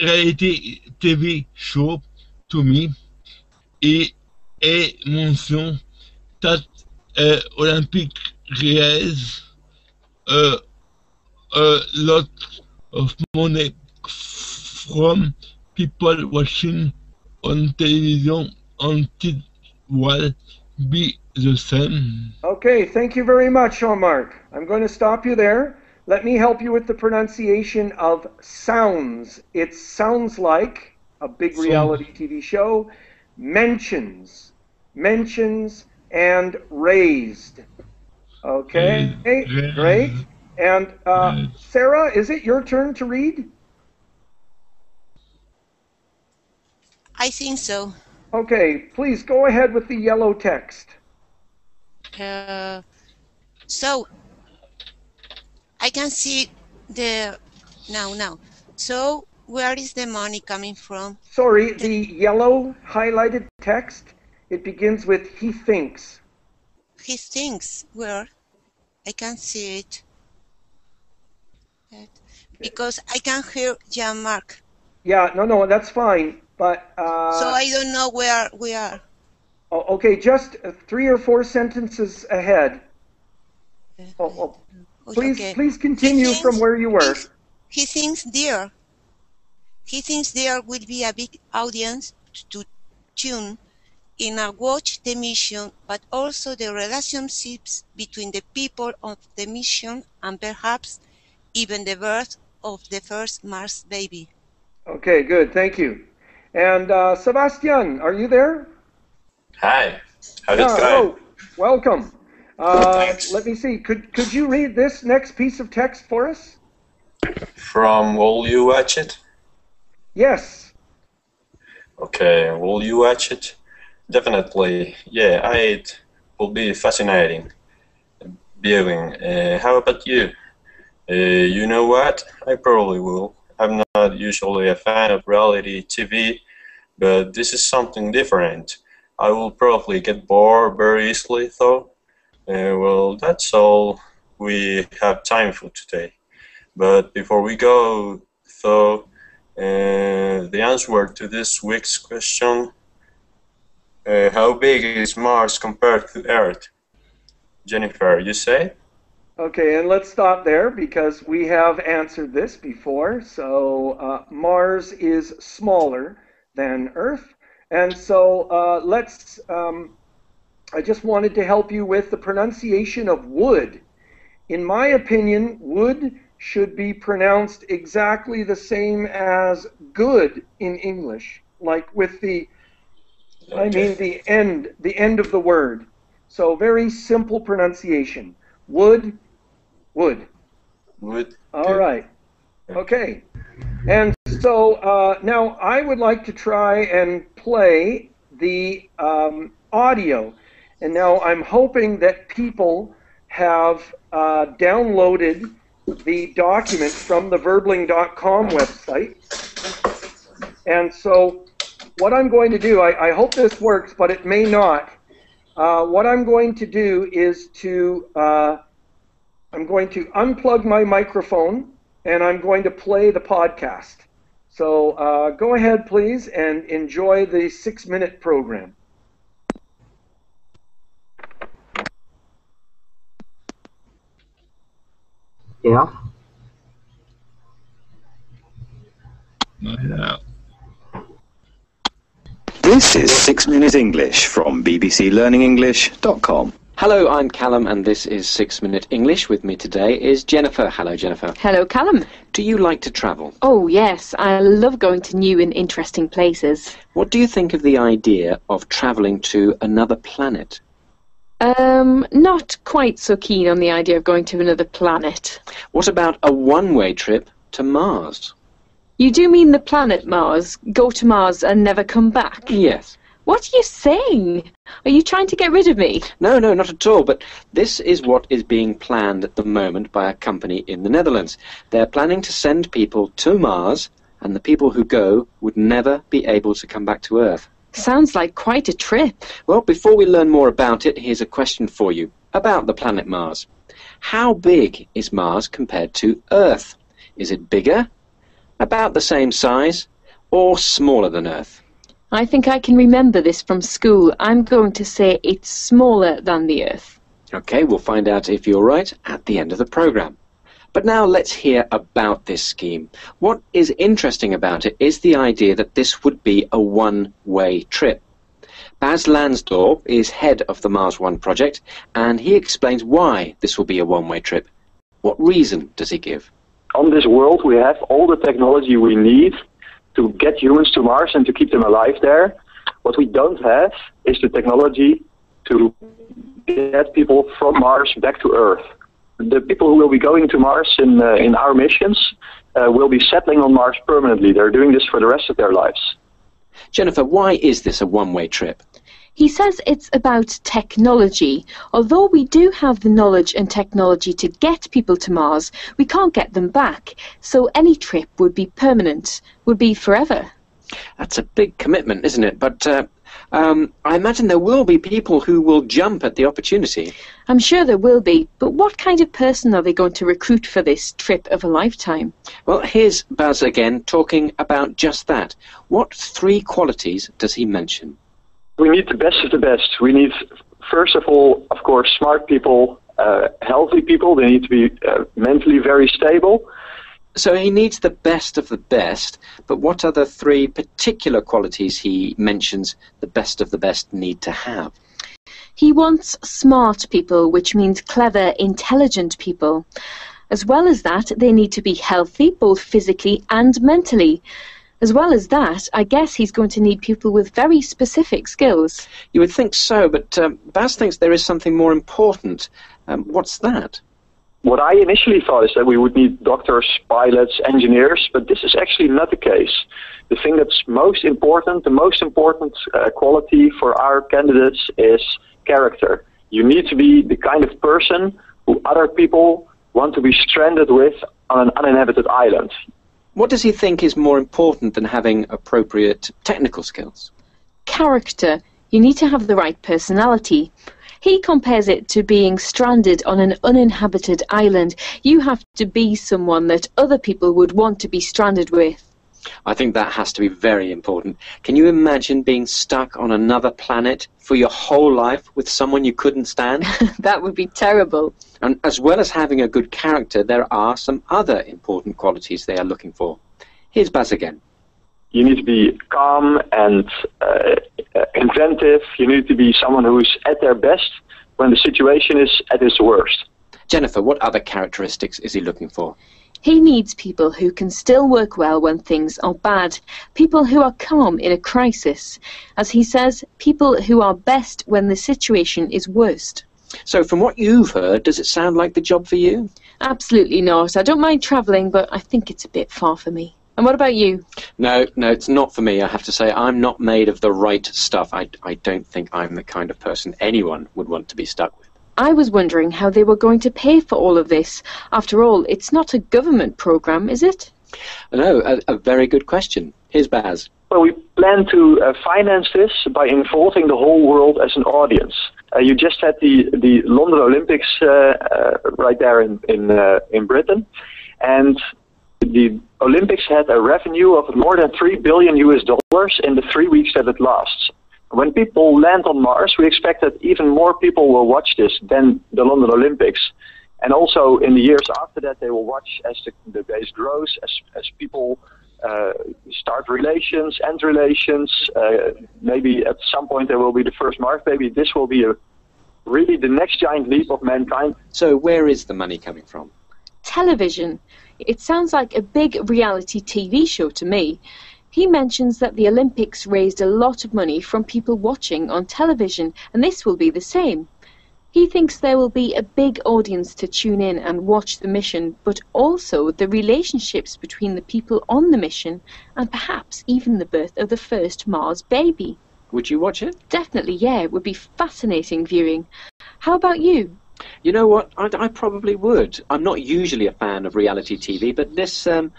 reality TV show to me. Et mention that Olympic raise a lot of money from people watching on television until will be the same. Okay, thank you very much, Jean-Marc. I'm going to stop you there. Let me help you with the pronunciation of sounds. It sounds like a big reality TV show. Mentions, and raised. Okay, great. And Sarah, is it your turn to read? I think so. Okay, please go ahead with the yellow text. So I can see the now. So where is the money coming from? Sorry, the yellow highlighted text, it begins with he thinks. He thinks. Where? I can't see it. Because I can hear Jean-Marc. Yeah, no, that's fine. But so I don't know where we are. Oh, okay, just 3 or 4 sentences ahead. Please continue from where you were. He thinks there will be a big audience to tune in and watch the mission, but also the relationships between the people of the mission and perhaps even the birth of the first Mars baby. Okay, good, thank you. And Sebastian, are you there? Hi, how's it going? Hello, welcome. Let me see, could you read this next piece of text for us? From Will You Watch It? Yes. Okay, will you watch it? Definitely, yeah, it will be fascinating viewing. How about you? You know what? I probably will. I'm not usually a fan of reality TV, but this is something different. I will probably get bored very easily, though. Well, that's all we have time for today. But before we go, though, the answer to this week's question, how big is Mars compared to Earth? Jennifer, you say? Okay, and let's stop there because we have answered this before. So Mars is smaller than Earth. And so I just wanted to help you with the pronunciation of wood. In my opinion, wood should be pronounced exactly the same as good in English, like with the, I mean the end of the word. So very simple pronunciation. Would, would. Would. All right. Okay. And so now I would like to try and play the audio. And now I'm hoping that people have downloaded the document from the verbling.com website. And so what I'm going to do, I hope this works, but it may not. What I'm going to do is I'm going to unplug my microphone and I'm going to play the podcast. So go ahead, please, and enjoy the 6-minute program. Yeah. This is 6-Minute English from bbclearningenglish.com. Hello, I'm Callum and this is 6-Minute English. With me today is Jennifer. Hello, Jennifer. Hello, Callum. Do you like to travel? Oh, yes. I love going to new and interesting places. What do you think of the idea of travelling to another planet? Not quite so keen on the idea of going to another planet. What about a one-way trip to Mars? You do mean the planet Mars? Go to Mars and never come back? Yes. What are you saying? Are you trying to get rid of me? No, not at all, but this is what is being planned at the moment by a company in the Netherlands. They're planning to send people to Mars, and the people who go would never be able to come back to Earth. Sounds like quite a trip. Well, before we learn more about it, here's a question for you about the planet Mars. How big is Mars compared to Earth? Is it bigger, about the same size, or smaller than Earth? I think I can remember this from school. I'm going to say it's smaller than the Earth. Okay, we'll find out if you're right at the end of the programme. But now let's hear about this scheme. What is interesting about it is the idea that this would be a one-way trip. Bas Lansdorp is head of the Mars One project, and he explains why this will be a one-way trip. What reason does he give? On this world, we have all the technology we need to get humans to Mars and to keep them alive there. What we don't have is the technology to get people from Mars back to Earth. The people who will be going to Mars in our missions will be settling on Mars permanently. They're doing this for the rest of their lives. Jennifer, why is this a one-way trip? He says it's about technology. Although we do have the knowledge and technology to get people to Mars, we can't get them back. So any trip would be permanent, would be forever. That's a big commitment, isn't it? But I imagine there will be people who will jump at the opportunity. I'm sure there will be, but what kind of person are they going to recruit for this trip of a lifetime? Well, here's Bas again talking about just that. What 3 qualities does he mention? We need the best of the best. We need, first of all, of course, smart people, healthy people. They need to be mentally very stable. So he needs the best of the best, but what are the 3 particular qualities he mentions the best of the best need to have? He wants smart people, which means clever, intelligent people. As well as that, they need to be healthy, both physically and mentally. As well as that, I guess he's going to need people with very specific skills. You would think so, but Bas thinks there is something more important. What's that? What I initially thought is that we would need doctors, pilots, engineers, but this is actually not the case. The thing that's most important, the most important quality for our candidates is character. You need to be the kind of person who other people want to be stranded with on an uninhabited island. What does he think is more important than having appropriate technical skills? Character. You need to have the right personality. He compares it to being stranded on an uninhabited island. You have to be someone that other people would want to be stranded with. I think that has to be very important. Can you imagine being stuck on another planet for your whole life with someone you couldn't stand? That would be terrible. And as well as having a good character, there are some other important qualities they are looking for. Here's Bas again. You need to be calm and inventive. You need to be someone who's at their best when the situation is at its worst. Jennifer, what other characteristics is he looking for? He needs people who can still work well when things are bad, people who are calm in a crisis. As he says, people who are best when the situation is worst. So from what you've heard, does it sound like the job for you? Absolutely not. I don't mind travelling, but I think it's a bit far for me. And what about you? No, it's not for me, I have to say. I'm not made of the right stuff. I don't think I'm the kind of person anyone would want to be stuck with. I was wondering how they were going to pay for all of this. After all, it's not a government programme, is it? No, a very good question. Here's Baz. Well, we plan to finance this by involving the whole world as an audience. You just had the London Olympics right there in Britain, and the Olympics had a revenue of more than $3 billion in the 3 weeks that it lasts. When people land on Mars, we expect that even more people will watch this than the London Olympics. And also in the years after that, they will watch as the base grows, as people start relations, end relations. Maybe at some point there will be the first Mars baby. This will be really the next giant leap of mankind. So where is the money coming from? Television. It sounds like a big reality TV show to me. He mentions that the Olympics raised a lot of money from people watching on television, and this will be the same. He thinks there will be a big audience to tune in and watch the mission, but also the relationships between the people on the mission, and perhaps even the birth of the first Mars baby. Would you watch it? Definitely, yeah. It would be fascinating viewing. How about you? You know what? I probably would. I'm not usually a fan of reality TV, but this is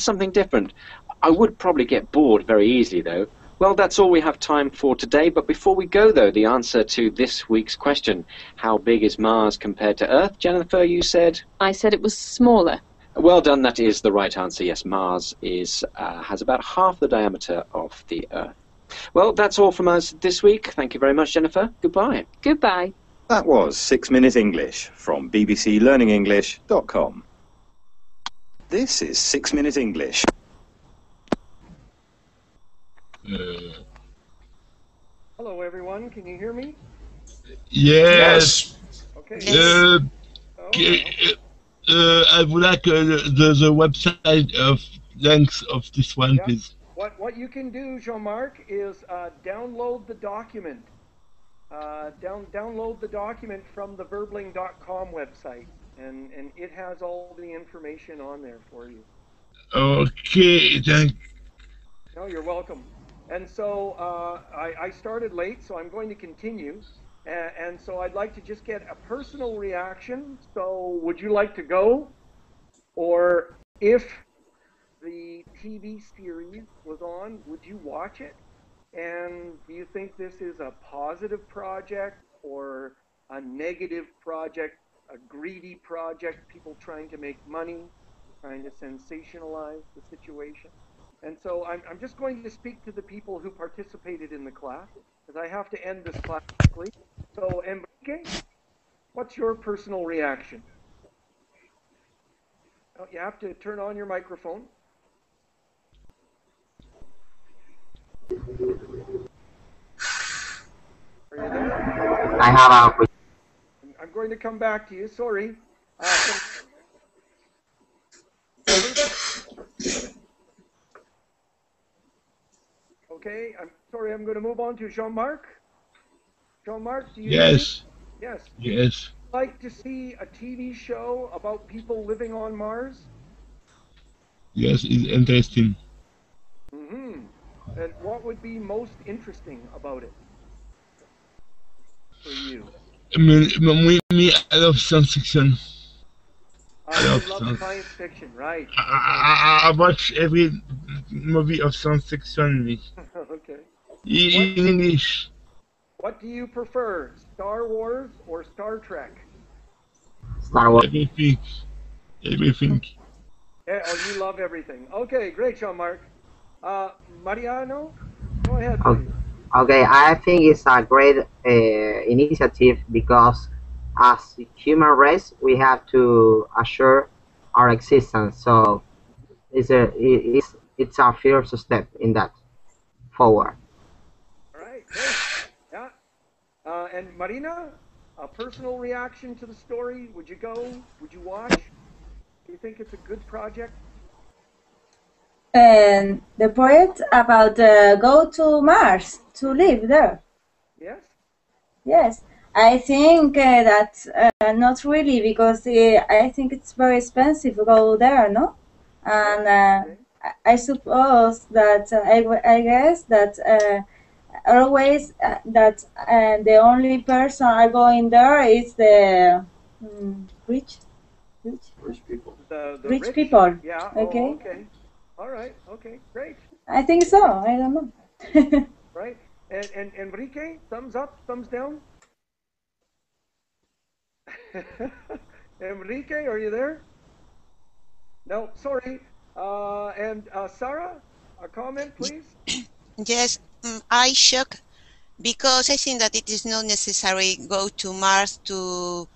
something different. I would probably get bored very easily, though. Well, that's all we have time for today, but before we go, though, the answer to this week's question, how big is Mars compared to Earth? Jennifer, you said? I said it was smaller. Well done, that is the right answer. Yes, Mars has about half the diameter of the Earth. Well, that's all from us this week. Thank you very much, Jennifer. Goodbye. Goodbye. That was 6 Minute English from bbclearningenglish.com. This is 6 Minute English. Hello, everyone. Can you hear me? Yes. Okay. I would like the website of links of this one, please. What you can do, Jean-Marc, is download the document. Download the document from the verbling.com website, and it has all the information on there for you. Okay, thank you. No, you're welcome. And so I started late, so I'm going to continue. And so I'd like to just get a personal reaction. So would you like to go? Or if the TV series was on, would you watch it? And do you think this is a positive project or a negative project, a greedy project, people trying to make money, trying to sensationalize the situation? And so I'm just going to speak to the people who participated in the class, because I have to end this class quickly. So, Enrique, what's your personal reaction? Oh, you have to turn on your microphone. Are you there? I have a question. I'm going to come back to you. Sorry. Okay, I'm sorry, I'm going to move on to Jean-Marc. Jean-Marc, do you hear me? Yes. Yes. Yes. Would you like to see a TV show about people living on Mars? Yes, it's interesting. Mm-hmm. And what would be most interesting about it for you? I love science fiction. I love science fiction, right. I watch every movie of science fiction. Okay. In English. What do you prefer, Star Wars or Star Trek? Star Wars. Everything. Yeah, oh, you love everything. Okay, great, Jean-Marc. Mariano, go ahead, please. Okay, I think it's a great initiative because as human race, we have to assure our existence. So it's a first step in that forward. All right, great. Yeah. And Marina, a personal reaction to the story? Would you go? Would you watch? Do you think it's a good project? And the project about go to Mars to live there. Yes. Yes, I think that not really, because I think it's very expensive to go there, no? And I suppose that I guess that always that the only person are going there is the rich people. The rich people. Yeah. Okay. Oh, okay. All right. Okay. Great. I think so. I don't know. Right. And Enrique, thumbs up, thumbs down. Enrique, are you there? No, sorry. And Sarah, a comment, please. Yes, I shock because I think that it is not necessary go to Mars to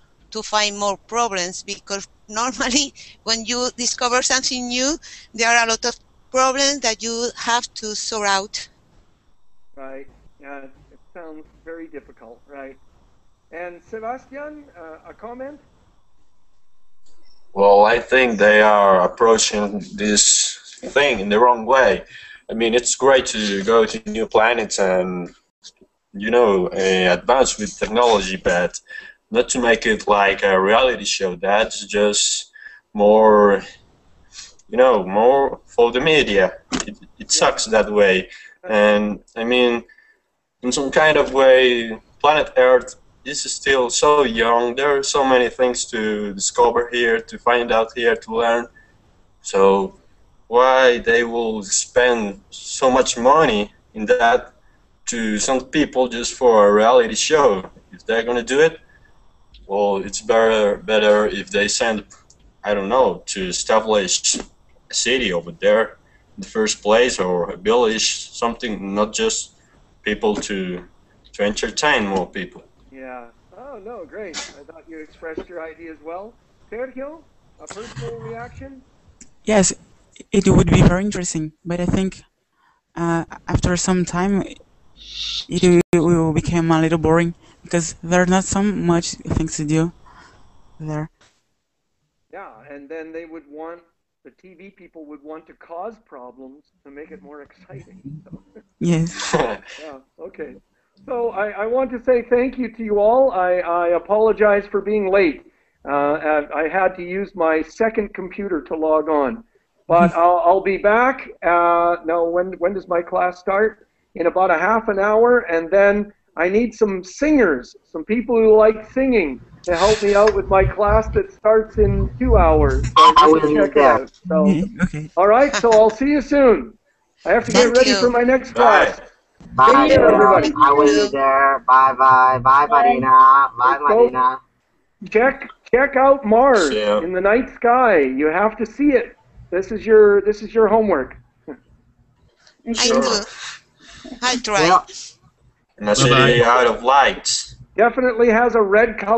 find more problems, because normally when you discover something new, there are a lot of problems that you have to sort out. Right. Yeah, it sounds very difficult, right? And Sebastian, a comment? Well, I think they are approaching this thing in the wrong way. I mean, it's great to go to new planets and, you know, advance with technology, but not to make it like a reality show. That's just more, you know, more for the media. It sucks that way. And, I mean, in some kind of way, planet Earth is still so young. There are so many things to discover here, to find out here, to learn. So why they will spend so much money in that to some people just for a reality show? If they're gonna do it, well, it's better if they send, I don't know, to establish a city over there in the first place, or a village, something, not just people to entertain more people. Yeah. Oh, no, great. I thought you expressed your idea as well. Sergio, a personal reaction? Yes, it would be very interesting, but I think after some time it will become a little boring, because there are not so much things to do there. Yeah, and then they would want, the TV people would want to cause problems to make it more exciting. So. Yes. Yeah, okay. So I want to say thank you to you all. I apologize for being late. I had to use my second computer to log on. But I'll be back. Now, when does my class start? In about a half an hour. And then I need some singers, some people who like singing, to help me out with my class that starts in 2 hours. So I will check it out. So, okay. All right, so I'll see you soon. I have to get ready for my next class. Bye, Take care, everybody. I will be there. Bye, bye. Bye, Marina. Bye, Marina. Check out Mars in the night sky. You have to see it. This is your homework. I try. In a city out of lights. Definitely has a red color.